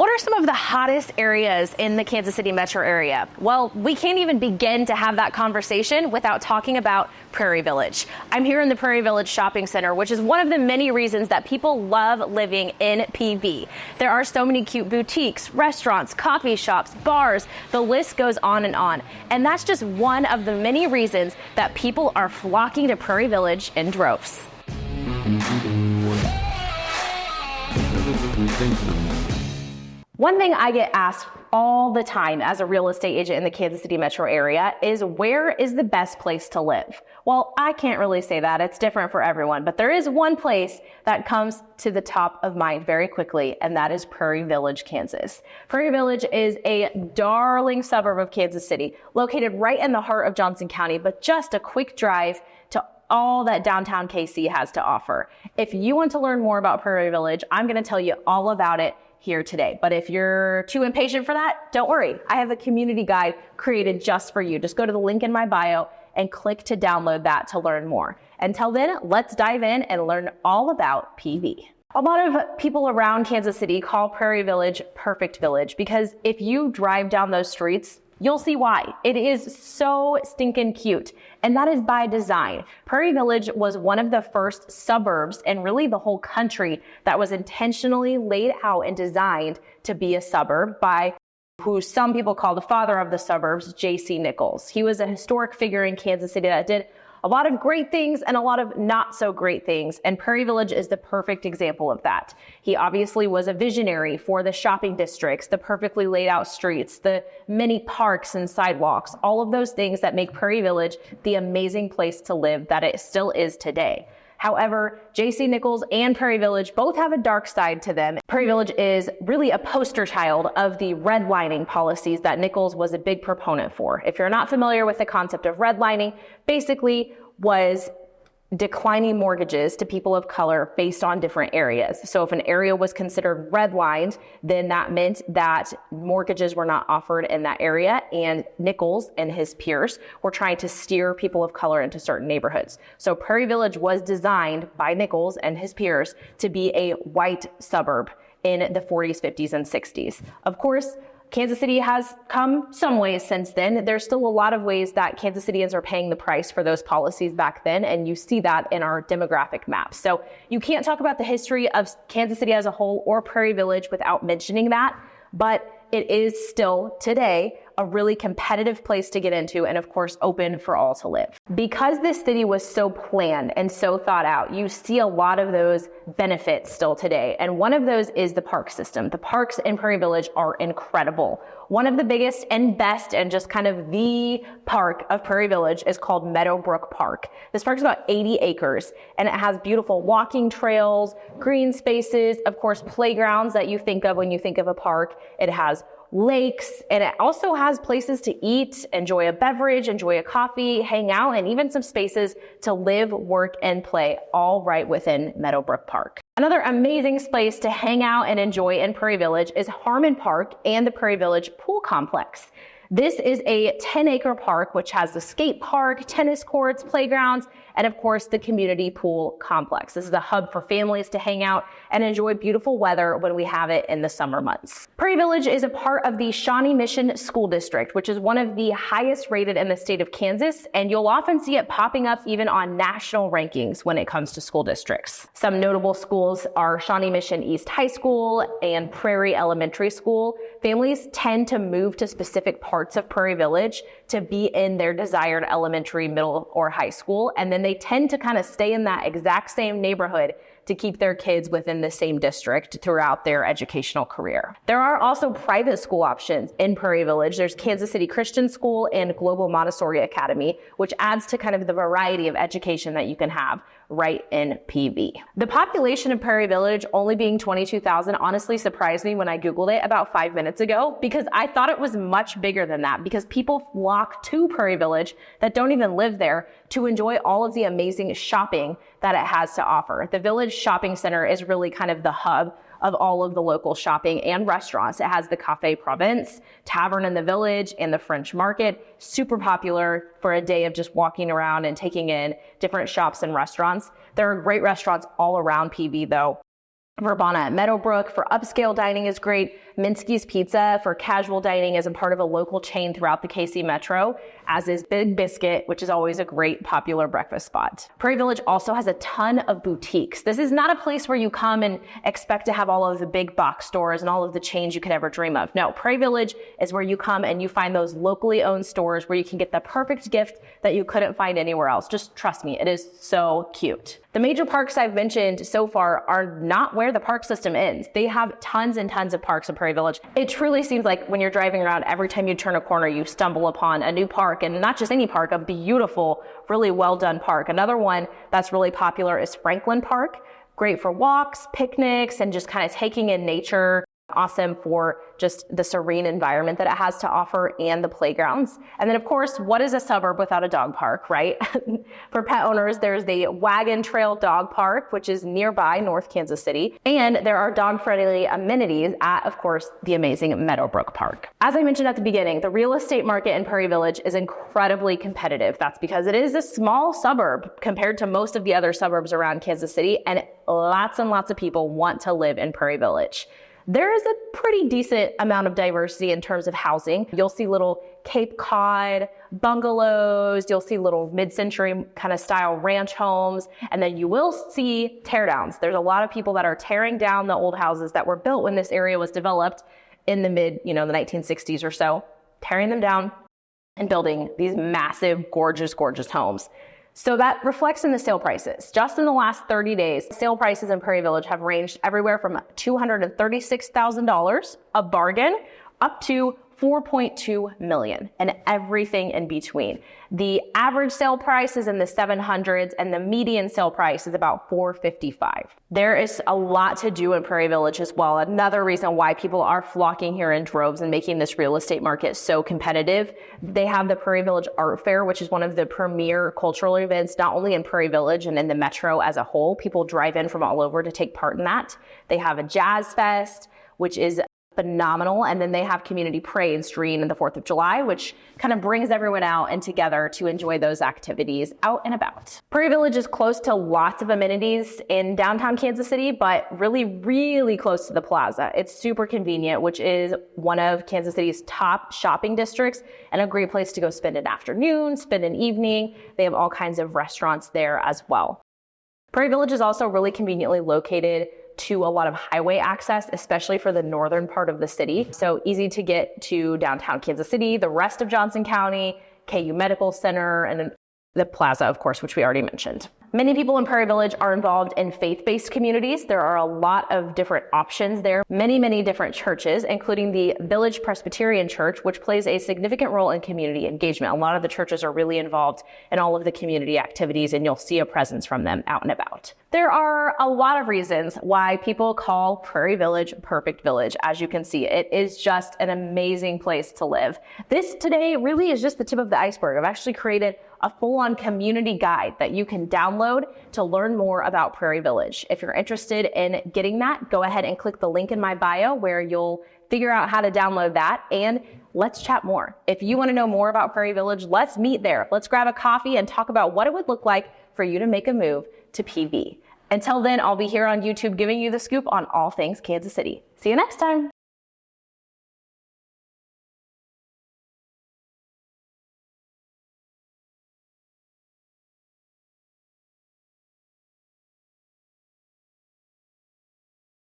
What are some of the hottest areas in the Kansas City metro area? Well, we can't even begin to have that conversation without talking about Prairie Village. I'm here in the Prairie Village Shopping Center, which is one of the many reasons that people love living in PV. There are so many cute boutiques, restaurants, coffee shops, bars, the list goes on. And that's just one of the many reasons that people are flocking to Prairie Village in droves. One thing I get asked all the time as a real estate agent in the Kansas City metro area is, where is the best place to live? Well, I can't really say that. It's different for everyone, but there is one place that comes to the top of mind very quickly, and that is Prairie Village, Kansas. Prairie Village is a darling suburb of Kansas City, located right in the heart of Johnson County, but just a quick drive to all that downtown KC has to offer. If you want to learn more about Prairie Village, I'm going to tell you all about it here today. But if you're too impatient for that, don't worry. I have a community guide created just for you. Just go to the link in my bio and click to download that to learn more. Until then, let's dive in and learn all about PV. A lot of people around Kansas City call Prairie Village Perfect Village because if you drive down those streets, you'll see why. It is so stinking cute, and that is by design. Prairie Village was one of the first suburbs and really the whole country that was intentionally laid out and designed to be a suburb by who some people call the father of the suburbs, J.C. Nichols. He was a historic figure in Kansas City that did a lot of great things and a lot of not so great things, and Prairie Village is the perfect example of that. He obviously was a visionary for the shopping districts, the perfectly laid out streets, the many parks and sidewalks, all of those things that make Prairie Village the amazing place to live that it still is today. However, J.C. Nichols and Prairie Village both have a dark side to them. Prairie Village is really a poster child of the redlining policies that Nichols was a big proponent for. If you're not familiar with the concept of redlining, basically was declining mortgages to people of color based on different areas. So if an area was considered redlined, then that meant that mortgages were not offered in that area, and Nichols and his peers were trying to steer people of color into certain neighborhoods. So Prairie Village was designed by Nichols and his peers to be a white suburb in the 40s, 50s, and 60s. Of course, Kansas City has come some ways since then. There's still a lot of ways that Kansas Cityans are paying the price for those policies back then, and you see that in our demographic map. So you can't talk about the history of Kansas City as a whole or Prairie Village without mentioning that, but it is still today a really competitive place to get into, and of course open for all to live. Because this city was so planned and so thought out, you see a lot of those benefits still today, and one of those is the park system. The parks in Prairie Village are incredible. One of the biggest and best and just kind of the park of Prairie Village is called Meadowbrook Park. This park is about 80 acres, and it has beautiful walking trails, green spaces, of course playgrounds that you think of when you think of a park. It has lakes, and it also has places to eat, enjoy a beverage, enjoy a coffee, hang out, and even some spaces to live, work, and play, all right within Meadowbrook Park. Another amazing space to hang out and enjoy in Prairie Village is Harmon Park and the Prairie Village Pool Complex. This is a 10-acre park which has the skate park, tennis courts, playgrounds, and of course the community pool complex. This is a hub for families to hang out and enjoy beautiful weather when we have it in the summer months. Prairie Village is a part of the Shawnee Mission School District, which is one of the highest rated in the state of Kansas, and you'll often see it popping up even on national rankings when it comes to school districts. Some notable schools are Shawnee Mission East High School and Prairie Elementary School. Families tend to move to specific parts of Prairie Village to be in their desired elementary, middle, or high school, and then they tend to kind of stay in that exact same neighborhood to keep their kids within the same district throughout their educational career. There are also private school options in Prairie Village. There's Kansas City Christian School and Global Montessori Academy, which adds to kind of the variety of education that you can have right in PV. The population of Prairie Village only being 22,000 honestly surprised me when I Googled it about 5 minutes ago, because I thought it was much bigger than that, because people flock to Prairie Village that don't even live there to enjoy all of the amazing shopping that it has to offer. The Village Shopping Center is really kind of the hub of all of the local shopping and restaurants. It has the Café Provence, Tavern in the Village, and the French Market. Super popular for a day of just walking around and taking in different shops and restaurants. There are great restaurants all around PV though. Verbana at Meadowbrook for upscale dining is great. Minsky's Pizza for casual dining as a part of a local chain throughout the KC Metro, as is Big Biscuit, which is always a great popular breakfast spot. Prairie Village also has a ton of boutiques. This is not a place where you come and expect to have all of the big box stores and all of the chains you could ever dream of. No, Prairie Village is where you come and you find those locally owned stores where you can get the perfect gift that you couldn't find anywhere else. Just trust me, it is so cute. The major parks I've mentioned so far are not where the park system ends. They have tons and tons of parks in Prairie Village. It truly seems like when you're driving around, every time you turn a corner, you stumble upon a new park, and not just any park, a beautiful, really well done park. Another one that's really popular is Franklin Park. Great for walks, picnics, and just kind of taking in nature. Awesome for just the serene environment that it has to offer and the playgrounds. And then of course, what is a suburb without a dog park, right? For pet owners, there's the Wagon Trail Dog Park, which is nearby North Kansas City. And there are dog-friendly amenities at, of course, the amazing Meadowbrook Park. As I mentioned at the beginning, the real estate market in Prairie Village is incredibly competitive. That's because it is a small suburb compared to most of the other suburbs around Kansas City, and lots of people want to live in Prairie Village. There is a pretty decent amount of diversity in terms of housing. You'll see little Cape Cod bungalows, you'll see little mid-century kind of style ranch homes, and then you will see teardowns. There's a lot of people that are tearing down the old houses that were built when this area was developed in the the 1960s or so, tearing them down and building these massive, gorgeous homes. So that reflects in the sale prices. Just in the last 30 days, sale prices in Prairie Village have ranged everywhere from $236,000, a bargain, up to $4.2 million, and everything in between. The average sale price is in the 700s, and the median sale price is about $455. There is a lot to do in Prairie Village as well. Another reason why people are flocking here in droves and making this real estate market so competitive. They have the Prairie Village Art Fair, which is one of the premier cultural events, not only in Prairie Village and in the metro as a whole. People drive in from all over to take part in that. They have a Jazz Fest, which is phenomenal. And then they have community parades during the 4th of July, which kind of brings everyone out and together to enjoy those activities out and about. Prairie Village is close to lots of amenities in downtown Kansas City, but really close to the plaza. It's super convenient, which is one of Kansas City's top shopping districts and a great place to go spend an afternoon, spend an evening. They have all kinds of restaurants there as well. Prairie Village is also really conveniently located to a lot of highway access, especially for the northern part of the city. So easy to get to downtown Kansas City, the rest of Johnson County, KU Medical Center, and the plaza, of course, which we already mentioned. Many people in Prairie Village are involved in faith-based communities. There are a lot of different options there. Many different churches, including the Village Presbyterian Church, which plays a significant role in community engagement. A lot of the churches are really involved in all of the community activities, and you'll see a presence from them out and about. There are a lot of reasons why people call Prairie Village Perfect Village. As you can see, it is just an amazing place to live. This today really is just the tip of the iceberg. I've actually created a full-on community guide that you can download to learn more about Prairie Village. If you're interested in getting that, go ahead and click the link in my bio where you'll figure out how to download that, and let's chat more. If you want to know more about Prairie Village, let's meet there. Let's grab a coffee and talk about what it would look like for you to make a move to PV. Until then, I'll be here on YouTube giving you the scoop on all things Kansas City. See you next time.